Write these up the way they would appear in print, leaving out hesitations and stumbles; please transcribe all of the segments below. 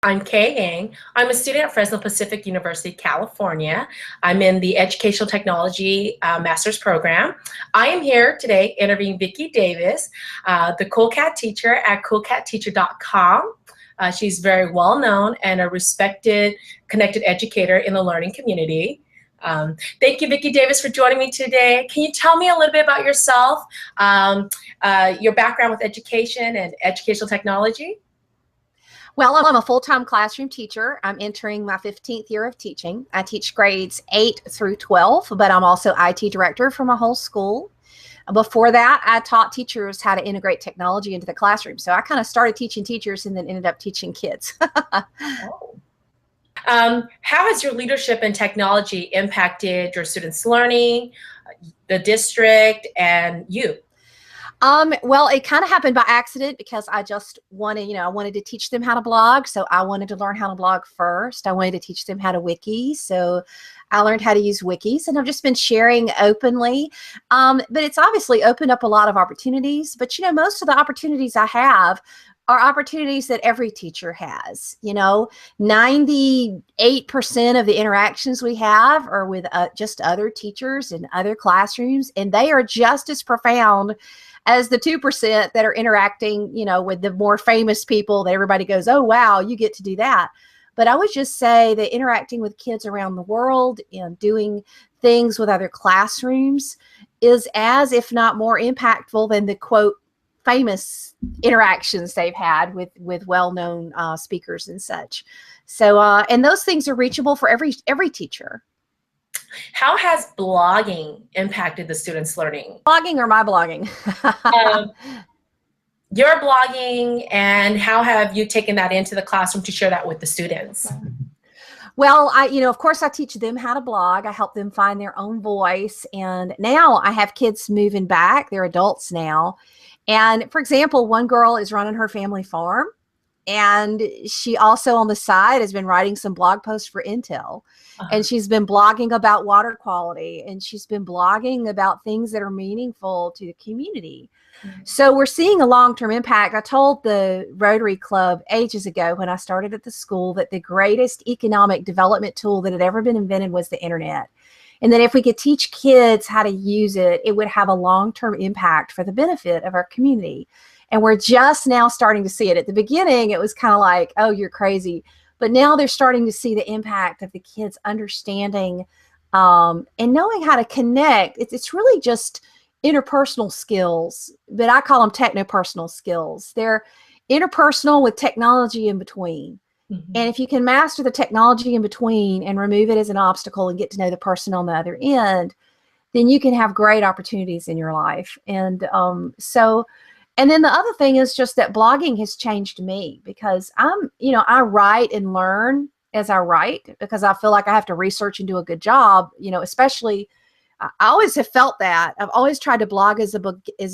I'm Kay Yang. I'm a student at Fresno Pacific University, California. I'm in the Educational Technology Master's Program. I am here today interviewing Vicki Davis, the Cool Cat teacher at coolcatteacher.com. She's very well known and a respected, connected educator in the learning community. Thank you, Vicki Davis, for joining me today. Can you tell me a little bit about yourself, your background with education and educational technology? Well, I'm a full-time classroom teacher. I'm entering my 15th year of teaching. I teach grades 8 through 12, but I'm also IT director for my whole school. Before that, I taught teachers how to integrate technology into the classroom. So I kind of started teaching teachers and then ended up teaching kids. Oh. How has your leadership in technology impacted your students' learning, the district, and you? Well, it kind of happened by accident because I just wanted, I wanted to teach them how to blog. So I wanted to learn how to blog first. I wanted to teach them how to wiki. So I learned how to use wikis, and I've just been sharing openly. But it's obviously opened up a lot of opportunities. But, most of the opportunities I have are opportunities that every teacher has. 98% of the interactions we have are with just other teachers in other classrooms, and they are just as profound as the 2% that are interacting, with the more famous people that everybody goes, oh, wow, you get to do that. But I would just say that interacting with kids around the world and doing things with other classrooms is as, if not more impactful than the quote, famous interactions they've had with well-known speakers and such. So, and those things are reachable for every teacher. How has blogging impacted the students' learning? Blogging or my blogging? Your blogging, and how have you taken that into the classroom to share that with the students? Well, of course, I teach them how to blog. I help them find their own voice. And now I have kids moving back. They're adults now. And for example, one girl is running her family farm, and she also on the side has been writing some blog posts for Intel. And she's been blogging about water quality, and she's been blogging about things that are meaningful to the community. So we're seeing a long-term impact. I told the Rotary Club ages ago when I started at the school that the greatest economic development tool that had ever been invented was the internet. And that if we could teach kids how to use it, it would have a long-term impact for the benefit of our community. And we're just now starting to see it. At the beginning, it was kind of like, oh, you're crazy. But now they're starting to see the impact of the kids understanding and knowing how to connect. It's really just interpersonal skills, but I call them technopersonal skills. They're interpersonal with technology in between. And if you can master the technology in between and remove it as an obstacle and get to know the person on the other end, then you can have great opportunities in your life. And and then the other thing is just that blogging has changed me because I write and learn as I write because I feel like I have to research and do a good job, especially I always have felt that. I've always tried to blog as a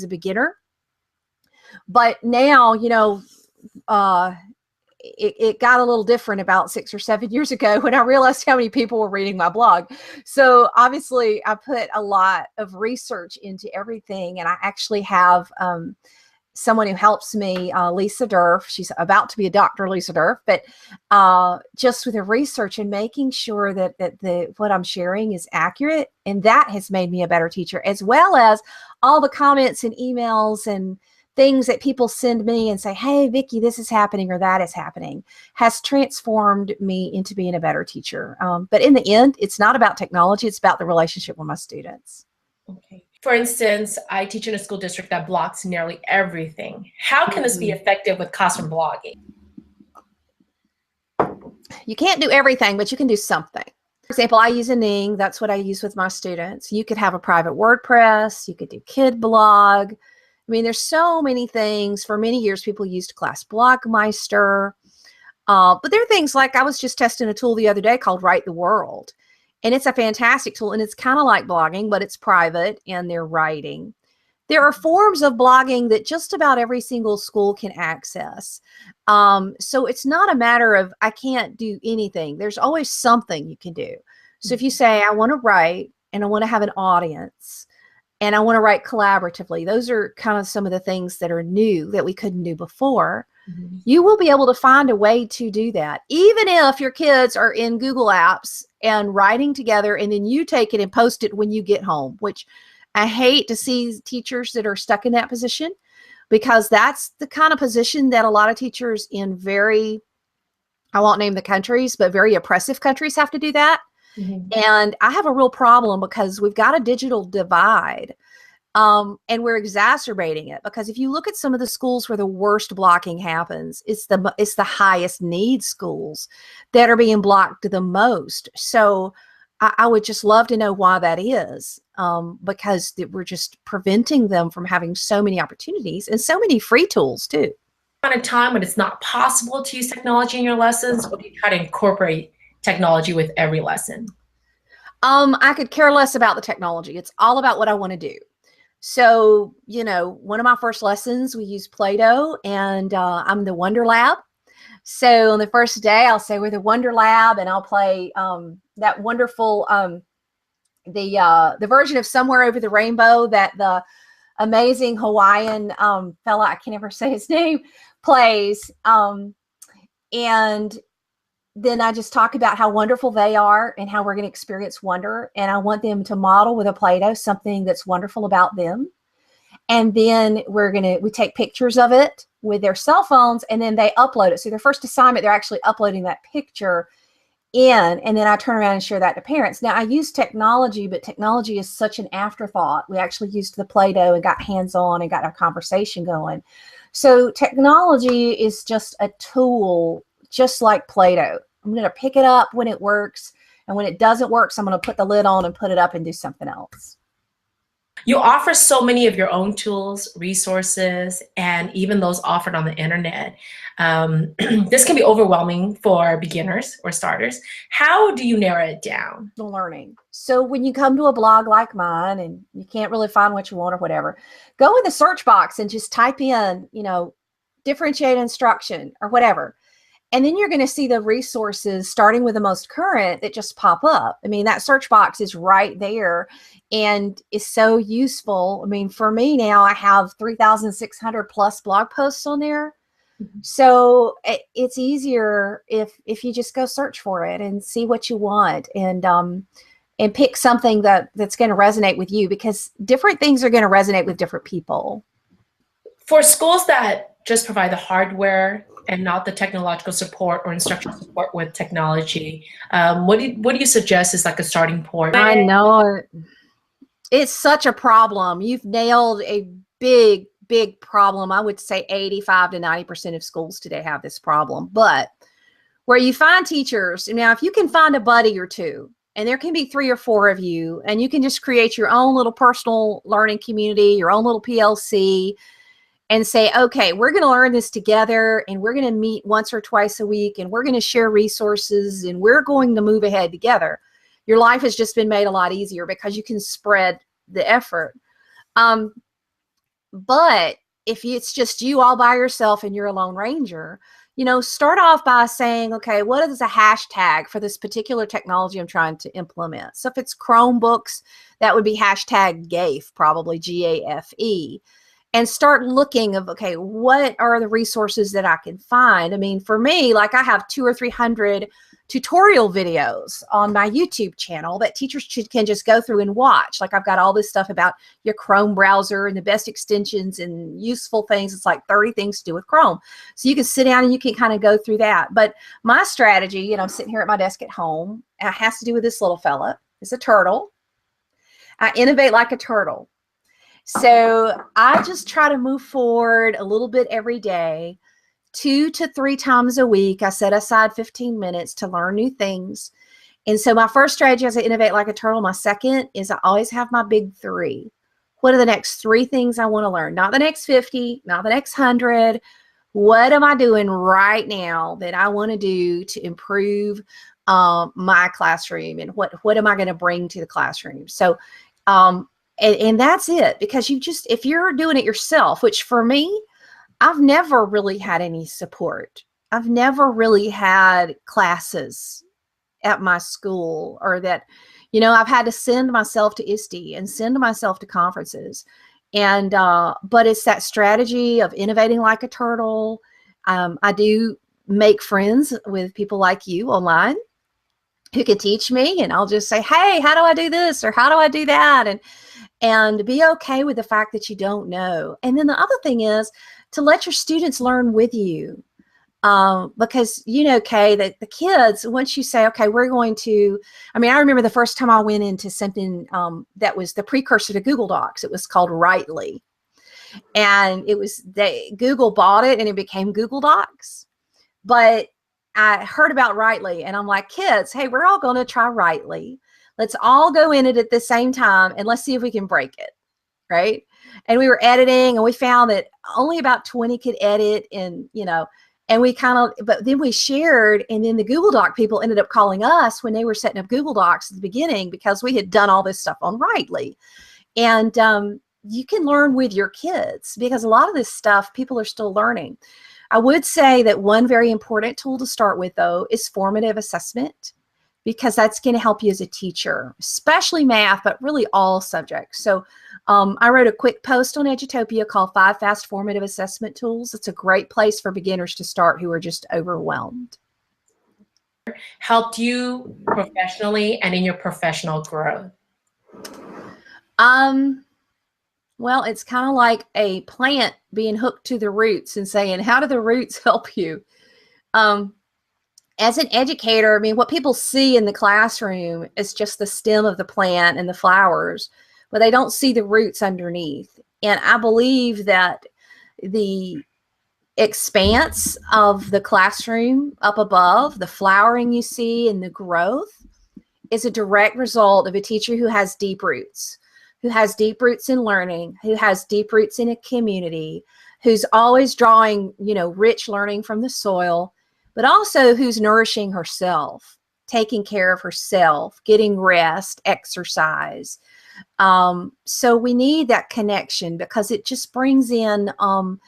beginner. But now, it got a little different about 6 or 7 years ago when I realized how many people were reading my blog. So obviously I put a lot of research into everything, and I actually have someone who helps me, Lisa Durf. She's about to be a doctor, Lisa Durf, but just with the research and making sure that what I'm sharing is accurate. And that has made me a better teacher, as well as all the comments and emails and things that people send me and say, hey, Vicki, this is happening or that is happening, has transformed me into being a better teacher. But in the end, it's not about technology. It's about the relationship with my students. Okay. For instance, I teach in a school district that blocks nearly everything. How can this be effective with classroom blogging? You can't do everything, but you can do something. For example, I use a Ning. That's what I use with my students. You could have a private WordPress. You could do Kid Blog. I mean, there's so many things. For many years, people used Class Blogmeister. But there are things like I was just testing a tool the other day called Write the World. And it's a fantastic tool, and it's kind of like blogging, but it's private and they're writing. There are forms of blogging that just about every single school can access. So it's not a matter of I can't do anything. There's always something you can do. So if you say, I want to write and I want to have an audience and I want to write collaboratively, those are kind of some of the things that are new that we couldn't do before. Mhm. You will be able to find a way to do that, even if your kids are in Google Apps and writing together, and then you take it and post it when you get home, which I hate to see teachers that are stuck in that position, because that's the kind of position that a lot of teachers in very, I won't name the countries, but very oppressive countries have to do that. Mhm. And I have a real problem because we've got a digital divide. And we're exacerbating it, because if you look at some of the schools where the worst blocking happens, it's the highest need schools that are being blocked the most. So I would just love to know why that is, because we're just preventing them from having so many opportunities and so many free tools too. On a time when it's not possible to use technology in your lessons, or do you try to incorporate technology with every lesson? I could care less about the technology. It's all about what I want to do. So, one of my first lessons, we use Play-Doh, and I'm the Wonder Lab. So on the first day, I'll say we're the Wonder Lab, and I'll play that wonderful the version of Somewhere Over the Rainbow that the amazing Hawaiian fella, I can't ever say his name, plays. And then I just talk about how wonderful they are and how we're going to experience wonder. And I want them to model with a Play-Doh something that's wonderful about them. And then we take pictures of it with their cell phones, and then they upload it. So their first assignment, they're actually uploading that picture in, and then I turn around and share that to parents. Now I use technology, but technology is such an afterthought. We actually used the Play-Doh and got hands-on and got our conversation going. So technology is just a tool, just like Play-Doh. I'm going to pick it up when it works, and when it doesn't work, so I'm going to put the lid on and put it up and do something else. You offer so many of your own tools, resources, and even those offered on the internet. This can be overwhelming for beginners or starters. How do you narrow it down? Learning. So when you come to a blog like mine and you can't really find what you want or whatever, go in the search box and just type in, differentiate instruction or whatever. And then you're going to see the resources, starting with the most current, that just pop up. I mean, that search box is right there and is so useful. I mean, for me now, I have 3,600 plus blog posts on there. So it's easier if you just go search for it and see what you want, and pick something that's going to resonate with you, because different things are going to resonate with different people. For schools that just provide the hardware and not the technological support or instructional support with technology, what do you suggest is like a starting point? I know it's such a problem. You've nailed a big, big problem. I would say 85 to 90% of schools today have this problem. But where you find teachers, now if you can find a buddy or two, and there can be 3 or 4 of you, and you can just create your own little personal learning community, your own little PLC, and say, okay, we're going to learn this together, and we're going to meet once or twice a week, and we're going to share resources, and we're going to move ahead together. Your life has just been made a lot easier because you can spread the effort. But if it's just you all by yourself and you're a lone ranger, start off by saying, okay, what is a hashtag for this particular technology I'm trying to implement? So if it's Chromebooks, that would be hashtag GAFE, probably GAFE. And start looking of, okay, what are the resources that I can find? I mean, for me, like I have 200 or 300 tutorial videos on my YouTube channel that teachers can just go through and watch. Like I've got all this stuff about your Chrome browser and the best extensions and useful things. It's like 30 things to do with Chrome. So you can sit down and you can kind of go through that. But my strategy, I'm sitting here at my desk at home, it has to do with this little fella. It's a turtle. I innovate like a turtle. So I just try to move forward a little bit every day. 2 to 3 times a week, I set aside 15 minutes to learn new things. And so my first strategy is I innovate like a turtle. My second is I always have my big 3. What are the next 3 things I want to learn? Not the next 50, not the next 100. What am I doing right now that I want to do to improve my classroom? And what am I going to bring to the classroom? So, and that's it, because if you're doing it yourself, which for me, I've never really had any support. I've never really had classes at my school, or that, I've had to send myself to ISTE and send myself to conferences. And, but it's that strategy of innovating like a turtle, I do make friends with people like you online who can teach me, and I'll just say, hey, how do I do this? Or how do I do that? And be okay with the fact that you don't know. And then the other thing is to let your students learn with you. Because, you know, Kay, that the kids, once you say, okay, we're going to, I mean, I remember the first time I went into something that was the precursor to Google Docs. It was called Writely. And it was, Google bought it and it became Google Docs. But I heard about Writely and I'm like, kids, hey, we're all going to try Writely. Let's all go in it at the same time and let's see if we can break it. Right. And we were editing and we found that only about 20 could edit, and, you know, and we kind of, but then we shared, and then the Google Doc people ended up calling us when they were setting up Google Docs at the beginning because we had done all this stuff on Writely. And you can learn with your kids because a lot of this stuff people are still learning. I would say that one very important tool to start with, though, is formative assessment, because that's going to help you as a teacher, especially math, but really all subjects. So I wrote a quick post on Edutopia called 5 Fast Formative Assessment Tools. It's a great place for beginners to start who are just overwhelmed. Helped you professionally and in your professional growth? Well, it's kind of like a plant being hooked to the roots and saying, how do the roots help you? As an educator, I mean, what people see in the classroom is just the stem of the plant and the flowers, but they don't see the roots underneath. And I believe that the expanse of the classroom up above, the flowering you see and the growth, is a direct result of a teacher who has deep roots, who has deep roots in learning, who has deep roots in a community, who's always drawing, you know, rich learning from the soil, but also who's nourishing herself, taking care of herself, getting rest, exercise. So we need that connection because it just brings in all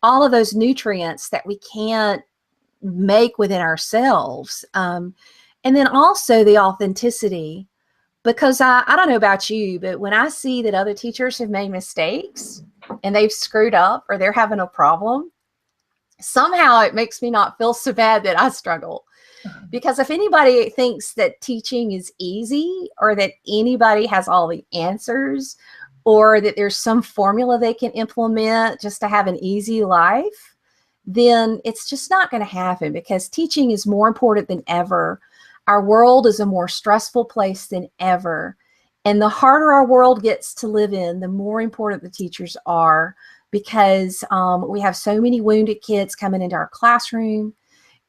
of those nutrients that we can't make within ourselves. And then also the authenticity, because I don't know about you, but when I see that other teachers have made mistakes and they've screwed up or they're having a problem, somehow it makes me not feel so bad that I struggle. Because if anybody thinks that teaching is easy, or that anybody has all the answers, or that there's some formula they can implement just to have an easy life, then it's just not going to happen, because teaching is more important than ever. Our world is a more stressful place than ever. And the harder our world gets to live in, the more important the teachers are, because we have so many wounded kids coming into our classroom,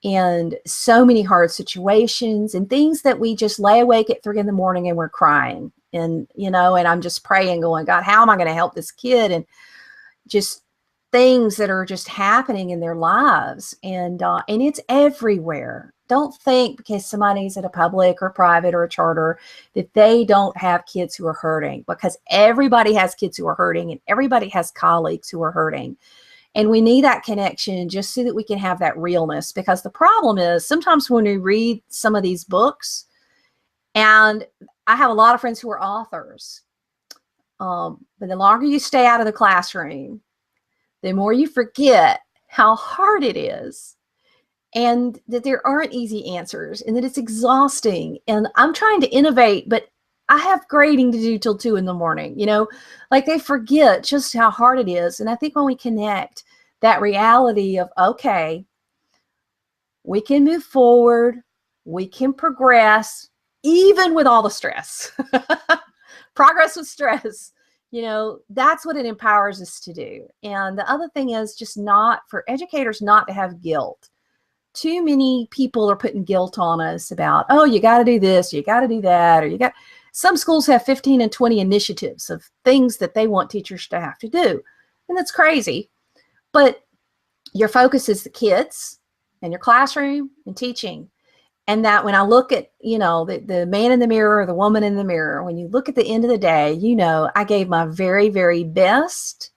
and so many hard situations and things that we just lay awake at 3 in the morning and we're crying. And, you know, and I'm just praying, going, God, how am I going to help this kid? And just things that are just happening in their lives. And it's everywhere. Don't think because somebody's at a public or private or a charter that they don't have kids who are hurting, because everybody has kids who are hurting and everybody has colleagues who are hurting. And we need that connection just so that we can have that realness, because the problem is sometimes when we read some of these books, and I have a lot of friends who are authors, but the longer you stay out of the classroom, the more you forget how hard it is, and that there aren't easy answers, and that it's exhausting. And I'm trying to innovate, but I have grading to do till 2 in the morning, you know, like they forget just how hard it is. And I think when we connect that reality of, okay, we can move forward, we can progress, even with all the stress, progress with stress, you know, that's what it empowers us to do. And the other thing is just not for educators not to have guilt. Too many people are putting guilt on us about, oh, you got to do this, you got to do that, or you got. Some schools have 15 and 20 initiatives of things that they want teachers to have to do. And that's crazy. But your focus is the kids and your classroom and teaching. And that when I look at, you know, the man in the mirror or the woman in the mirror, when you look at the end of the day, you know, I gave my very, very best.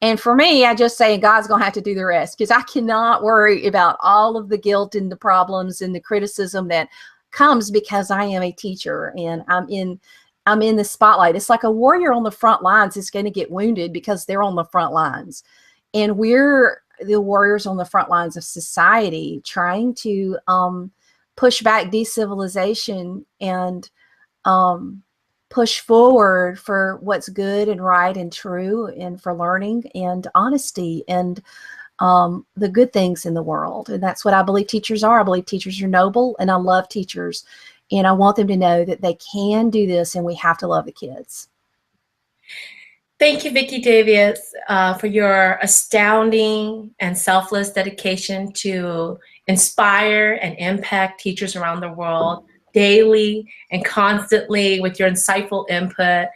And for me, I just say God's going to have to do the rest, because I cannot worry about all of the guilt and the problems and the criticism that comes because I am a teacher and I'm in the spotlight. It's like a warrior on the front lines is going to get wounded because they're on the front lines. And we're the warriors on the front lines of society, trying to push back decivilization and push forward for what's good and right and true, and for learning and honesty and the good things in the world. And that's what I believe teachers are. I believe teachers are noble, and I love teachers. And I want them to know that they can do this, and we have to love the kids. Thank you, Vicki Davis, for your astounding and selfless dedication to inspire and impact teachers around the world daily and constantly with your insightful input.